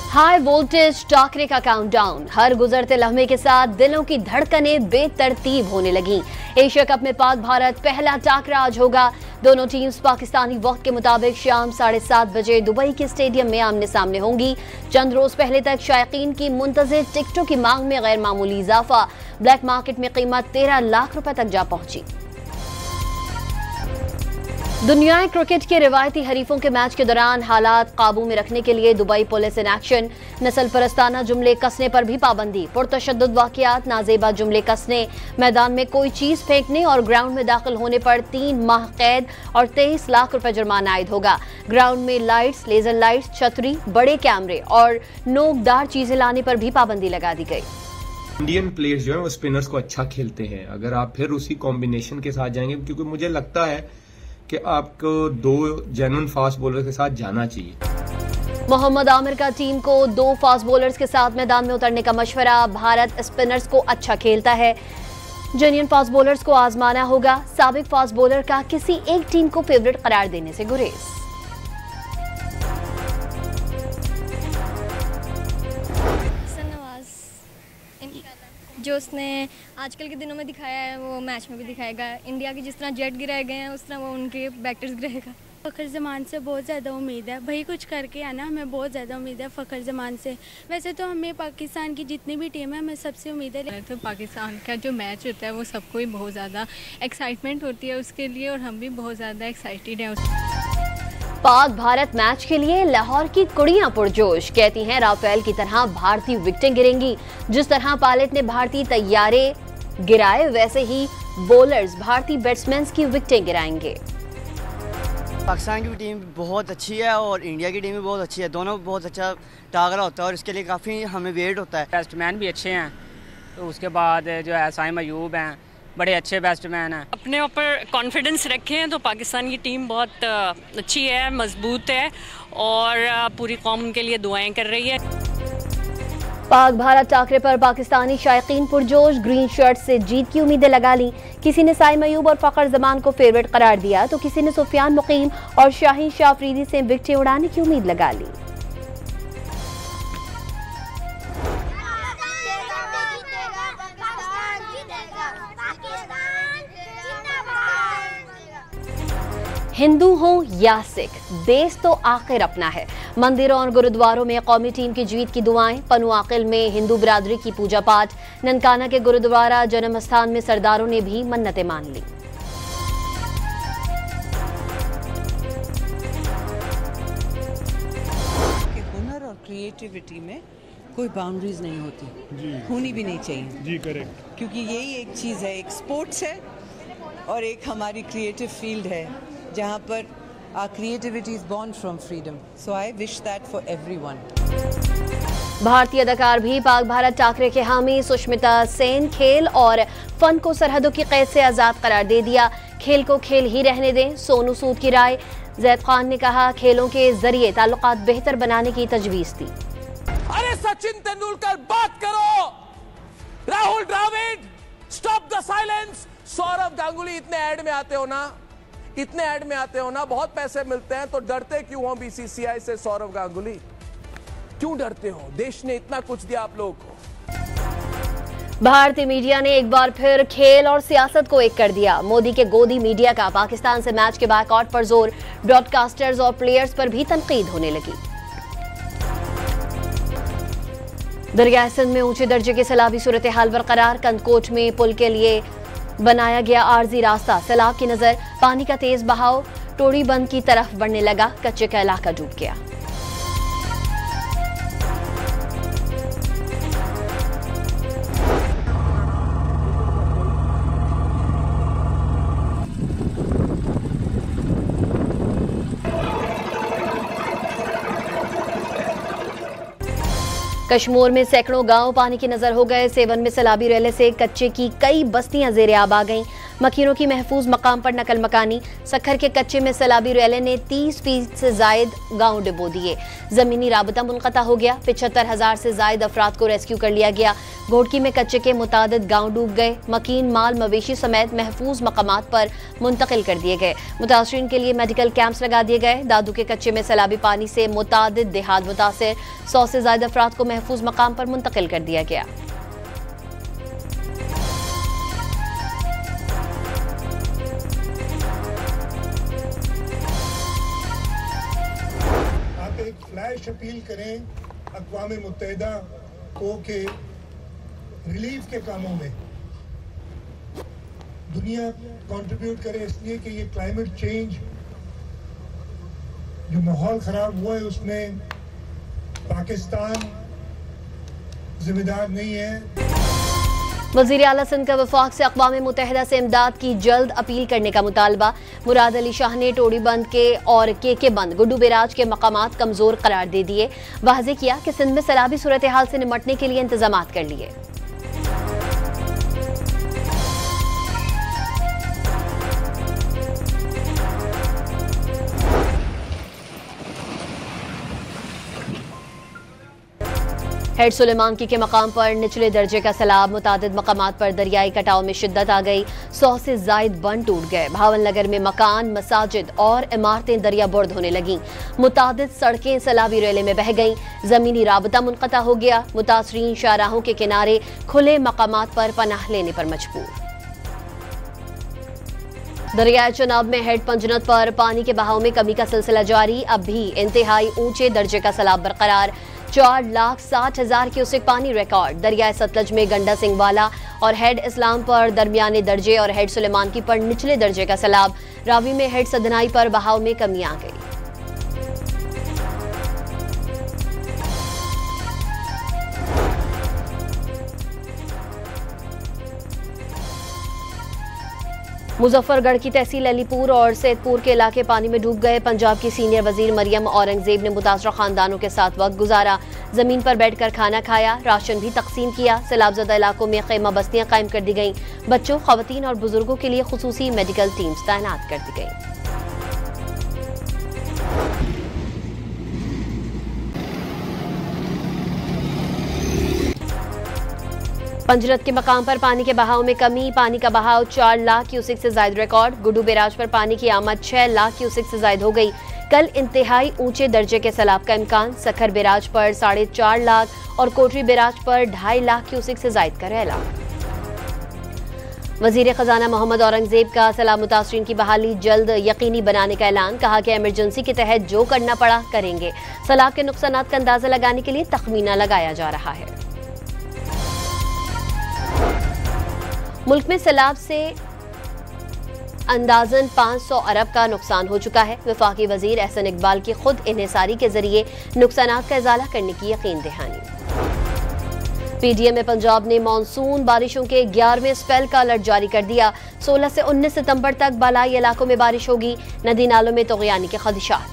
High voltage Thakare का countdown, हर गुजरते लम्हे के साथ दिलों की धड़कनें बेतरतीब होने लगी। एशिया कप में पाक भारत पहला टाकरा आज होगा। दोनों टीम्स पाकिस्तानी वक्त के मुताबिक शाम 7:30 बजे दुबई के स्टेडियम में आमने सामने होंगी। चंद रोज पहले तक शायकीन की मुंतजिर टिकटों की मांग में गैर मामूली इजाफा, ब्लैक मार्केट में कीमत 13 लाख रुपए तक जा पहुंची। दुनिया क्रिकेट के रिवायती हरीफों के मैच के दौरान हालात काबू में रखने के लिए दुबई पुलिस इन एक्शन, नस्ल परस्ताना जुमले कसने पर भी पाबंदी, पुरतशद्दुद वाकयात, नाजेबा जुमले कसने, मैदान में कोई चीज फेंकने और ग्राउंड में दाखिल होने पर 3 माह कैद और 23 लाख रुपए जुर्माना आयद होगा। ग्राउंड में लाइट्स, लेजर लाइट्स, छतरी, बड़े कैमरे और नोकदार चीजें लाने पर भी पाबंदी लगा दी गई। इंडियन प्लेयर्स जो है वो स्पिनर्स को अच्छा खेलते हैं। अगर आप फिर उसी कॉम्बिनेशन के साथ जाएंगे, क्योंकि मुझे लगता है कि आपको 2 जेन्युइन फास्ट बॉलर के साथ जाना चाहिए। मोहम्मद आमिर का टीम को 2 फास्ट बॉलर्स के साथ मैदान में उतरने का मशवरा, भारत स्पिनर्स को अच्छा खेलता है, जेन्युइन फास्ट बॉलर्स को आजमाना होगा। साबिक फास्ट बॉलर का किसी एक टीम को फेवरेट करार देने से गुरेज। जो उसने आजकल के दिनों में दिखाया है वो मैच में भी दिखाएगा। इंडिया के जिस तरह जेट गिराए गए हैं उस तरह वो उनके बैटर्स गिराएगा। फ़खर जमान से बहुत ज़्यादा उम्मीद है, भाई कुछ करके आना, हमें बहुत ज़्यादा उम्मीद है फ़खर जमान से। वैसे तो हमें पाकिस्तान की जितनी भी टीम है हमें सबसे उम्मीद है। तो पाकिस्तान का जो मैच होता है वो सबको ही बहुत ज़्यादा एक्साइटमेंट होती है उसके लिए, और हम भी बहुत ज़्यादा एक्साइटेड हैं। पाक भारत मैच के लिए लाहौर की कुड़ियां पुरजोश, कहती हैं राफेल की तरह भारतीय विकेटें गिरेंगी। जिस तरह पायलट ने भारतीय तैयारे गिराए वैसे ही बॉलर्स भारतीय बैट्समैन की विकेटें गिराएंगे। पाकिस्तान की टीम बहुत अच्छी है और इंडिया की टीम भी बहुत अच्छी है, दोनों बहुत अच्छा टाकरा होता है और इसके लिए काफ़ी हमें वेट होता है। बैट्समैन भी अच्छे हैं, तो उसके बाद जो है साइम अयूब हैं, बड़े अच्छे बैट्समैन हैं। अपने ऊपर कॉन्फिडेंस रखें तो पाकिस्तान की टीम बहुत अच्छी है, मजबूत है और पूरी कौम उनके लिए दुआएं कर रही है। पाक भारत टाकरे पर पाकिस्तानी शायकीन पुरजोश, ग्रीन शर्ट से जीत की उम्मीदें लगा ली। किसी ने साइम अयूब और फ़खर जमान को फेवरेट करार दिया तो किसी ने सुफियान मुकीम और शाहीन शाह अफरीदी से विकेटें उड़ाने की उम्मीद लगा ली। हिंदू हो या सिख, देश तो आखिर अपना है। मंदिरों और गुरुद्वारों में कौमी टीम की जीत की दुआएं, पनुआकिल में हिंदू बिरादरी की पूजा पाठ, ननकाना के गुरुद्वारा जन्म स्थान में सरदारों ने भी मन्नतें मान ली। हुनर और क्रिएटिविटी में कोई बाउंड्रीज नहीं होती, होनी भी नहीं चाहिए जी, करेक्ट। क्योंकि यही एक चीज़ है, एक स्पोर्ट्स है और एक हमारी क्रिएटिव फील्ड है जहाँ पर our creativity is born from freedom. So I wish that for everyone. भारतीय अदाकार भी पाक भारत टाकरे के हामी, सुष्मिता सेन खेल और फन को सरहदों की कैद से आजाद करार दे दिया। खेल को खेल ही रहने दें, सोनू सूद की राय। जैद खान ने कहा खेलों के जरिए ताल्लुकात बेहतर बनाने की तजवीज दी। अरे सचिन तेंदुलकर बात करो, Rahul Dravid stop the silence, Sourav Ganguly, इतने ऐड में आते हो ना, बहुत पैसे मिलते हैं तो डरते क्यों हो बीसीसीआई से? सौरव गांगुली क्यों डरते हो? देश ने इतना कुछ दिया आप लोगों को। भारतीय मीडिया ने एक बार फिर खेल और सियासत को एक कर दिया। मोदी के गोदी मीडिया का पाकिस्तान से मैच के बायकॉट पर जोर, ब्रॉडकास्टर्स और प्लेयर्स पर भी तनकीद होने लगी। दरियाए सिंध में ऊंचे दर्जे की सैलाबी सूरत हाल बरकरार, कंदकोट में पुल के लिए बनाया गया आर्जी रास्ता, सैलाब की नजर, पानी का तेज बहाव टोड़ी बंद की तरफ बढ़ने लगा, कच्चे का इलाका डूब गया। कश्मीर में सैकड़ों गांव पानी की नजर हो गए। सेवन में सैलाबी रहने से कच्चे की कई बस्तियां जेरे आब आ गईं। मकीनों की महफूज मकाम पर नकल मकानी। सक्खर के कच्चे में सैलाबी रैले ने 30% से जायद गांव डुबो दिए। जमीनी राबता मुनक़ता हो गया। 75,000 से जायद अफराद को रेस्क्यू कर लिया गया। घोड़की में कच्चे के मुतादिद गांव डूब गए। मकीन माल मवेशी समेत महफूज मकामात पर मुंतकिल कर दिए गए। मुतासरीन के लिए मेडिकल कैंप्स लगा दिए गए। दादू के कच्चे में सैलाबी पानी से मुतादिद देहात मुतासिर। 100 से ज्यादा अफराद को महफूज मकाम पर मुंतकिल कर दिया गया। आप एक फ्लैश अपील करें अक़वाम मुत्तहिदा को के रिलीफ के कामों में दुनिया कंट्रीब्यूट करे, इसलिए कि ये क्लाइमेट चेंज जो माहौल खराब हुआ है उसमें पाकिस्तान जिम्मेदार नहीं है। वज़ीर आला सिंध का वफाक से अक़वाम मुत्तहिदा से इमदाद की जल्द अपील करने का मुतालबा। मुराद अली शाह ने टोडी बंद के और के बंद गुड्डू बैराज के मकामात कमजोर करार दे दिए। वाज़ेह किया कि सिंध में सैलाबी सूरत हाल से निमटने के लिए इंतजामात कर लिए। हेड सुलेमानकी के मकाम पर निचले दर्जे का सैलाब। मुतादिद मकामात पर दरियाई कटाव में शिद्दत आ गई। 100 से जायद बंद टूट गए। भावन नगर में मकान, मसाजिद और इमारतें दरिया बुर्द होने लगीं। मुतादिद सड़कें सैलाबी रेले में बह गईं। जमीनी राबता मुनक़ता हो गया। मुतासरीन शाहराहों के किनारे खुले मकामात पर पनाह लेने पर मजबूर। दरियाए चनाब में हेड पंजनत पर पानी के बहाव में कमी का सिलसिला जारी। अब भी इंतहाई ऊंचे दर्जे का सैलाब बरकरार। 4,60,000 क्यूसेक पानी रिकॉर्ड। दरियाए सतलज में गंडा सिंह वाला और हेड इस्लाम पर दरमियाने दर्जे और हेड सुलेमानकी पर निचले दर्जे का सैलाब। रावी में हेड सदनाई पर बहाव में कमी आ गई। मुजफ्फरगढ़ की तहसील अलीपुर और सैदपुर के इलाके पानी में डूब गए। पंजाब की सीनियर वजीर मरियम औरंगजेब ने मुतासरा खानदानों के साथ वक्त गुजारा। जमीन पर बैठकर खाना खाया, राशन भी तकसीम किया। सैलाबज़दा इलाकों में खैमा बस्तियां कायम कर दी गईं। बच्चों, खवातीन और बुजुर्गों के लिए खुसूसी मेडिकल टीम्स तैनात कर दी गईं। पंजरत के मकाम पर पानी के बहाव में कमी। पानी का बहाव 4 लाख क्यूसेक से जायद रिकॉर्ड। गुड्डू बैराज पर पानी की आमद 6 लाख क्यूसेक से जायद हो गई। कल इंतहाई ऊंचे दर्जे के सैलाब का इम्कान। सक्खर बैराज पर 4.5 लाख और कोटरी बैराज पर 2.5 लाख क्यूसेक से जायद का ऐलान। वजीर खजाना मोहम्मद औरंगजेब का सैलाब मुतासरीन की बहाली जल्द यकीनी बनाने का ऐलान। कहा कि इमरजेंसी के तहत जो करना पड़ा करेंगे। सैलाब के नुकसानात का अंदाजा लगाने के लिए तखमीना लगाया जा रहा है। मुल्क में सैलाब से अंदाजन 500 अरब का नुकसान हो चुका है। वफाकी वजीर एहसन इकबाल की खुद इन्हिसारी के जरिए नुकसानात का इजाला करने की यकीन दहानी। पीडीएम में पंजाब ने मानसून बारिशों के 11वें स्पेल का अलर्ट जारी कर दिया। 16 से 19 सितंबर तक बालाई इलाकों में बारिश होगी। नदी नालों में तग़यानी के खदशात।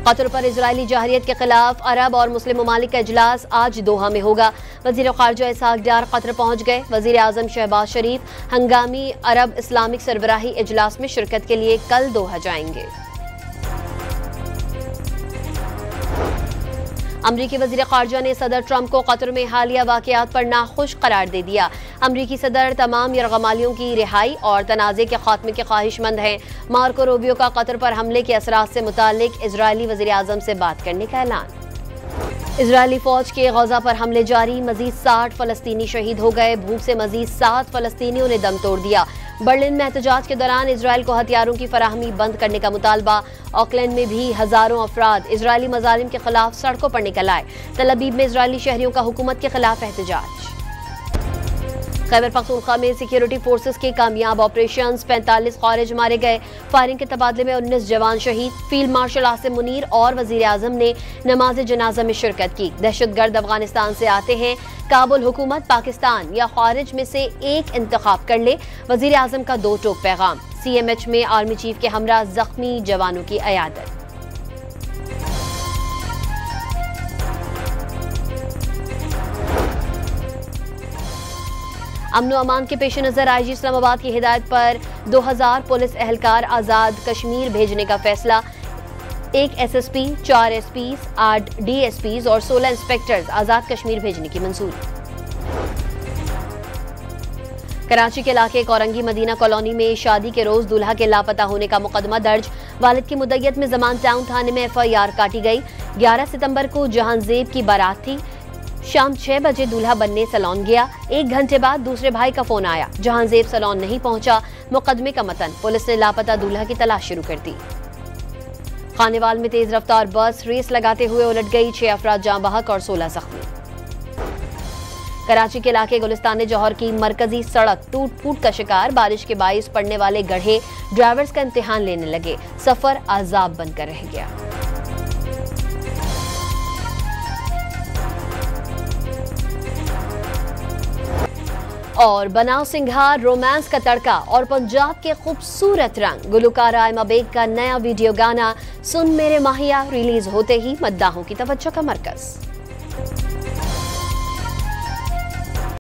कतर पर इजरायली जहरियत के खिलाफ अरब और मुस्लिम ममालिक का इजलास आज दोहा में होगा। वजीर खारजा इसहाक डार कतर पहुंच गए। वजीर आजम शहबाज शरीफ हंगामी अरब इस्लामिक सरबराही इजलास में शिरकत के लिए कल दोहा जाएंगे। अमरीकी वजीर खारजा ने सदर ट्रंप को कतर में हालिया वाकयात पर नाखुश करार दे दिया। अमरीकी सदर तमाम यरगमालियों की रिहाई और तनाज़े के खात्मे के ख्वाहिशमंद हैं। मार्को रूबियो का कतर पर हमले के असरात से मुतालिक इजरायली वजीर आजम से बात करने का ऐलान। इजरायली फौज के गजा पर हमले जारी। मजीद 60 फलस्तीनी शहीद हो गए। भूख से मजीद 7 फलस्तीनियों ने दम तोड़ दिया। बर्लिन में एहतजाज के दौरान इजरायल को हथियारों की फराहमी बंद करने का मुतालबा। ऑकलैंड में भी हजारों अफराद इजरायली मजालिम के खिलाफ सड़कों पर निकल आए। तल अबीब में इजरायली शहरियों का हुकूमत के खिलाफ एहतजाज। खैबर पख्तूनख्वा में सिक्योरिटी फोर्सेस के कामयाब ऑपरेशन 45 खारिज मारे गए। फायरिंग के तबादले में 19 जवान शहीद। फील्ड मार्शल आसिम मुनीर और वजीर आजम ने नमाज जनाजा में शिरकत की। दहशतगर्द अफगानिस्तान से आते हैं। काबुल हुकूमत पाकिस्तान या खारिज में से एक इंतखाब कर ले। वजीर आजम का 2 टोक पैगाम। CMH में आर्मी चीफ के हमरा जख्मी जवानों की अयादत। अमन अमान के पेश नजर आईजी इस्लामाबाद की हिदायत पर 2000 पुलिस एहलकार आजाद कश्मीर भेजने का फैसला। 1 SSP, 4 SPs, 8 DSPs और 16 इंस्पेक्टर्स आजाद कश्मीर भेजने की मंजूरी। कराची के इलाके कोरंगी मदीना कॉलोनी में शादी के रोज दूल्हा के लापता होने का मुकदमा दर्ज। वालिद की मुद्दत में जमान टाउन थाने में FIR काटी गई। 11 सितंबर को जहांजेब की बारात थी। शाम 6 बजे दूल्हा बनने सैलून गया। 1 घंटे बाद दूसरे भाई का फोन आया। जहांजेब सैलून नहीं पहुंचा। मुकदमे का मतन, पुलिस ने लापता दूल्हा की तलाश शुरू कर दी। खानेवाल में तेज रफ्तार बस रेस लगाते हुए उलट गई। 6 अफराद जाँ बहक और 16 जख्मी। कराची के इलाके गुलिस्तान जौहर की मरकजी सड़क टूट फूट का शिकार। बारिश के बाइस पड़ने वाले गड्ढे ड्राइवर्स का इम्तिहान लेने लगे। सफर अजाब बनकर रह गया। और बनाओ सिंघार, रोमांस का तड़का और पंजाब के खूबसूरत रंग। गुलकारा आयमा बेग का नया वीडियो गाना सुन मेरे माहिया रिलीज होते ही मद्दाहों की तवज्जो का मरकज।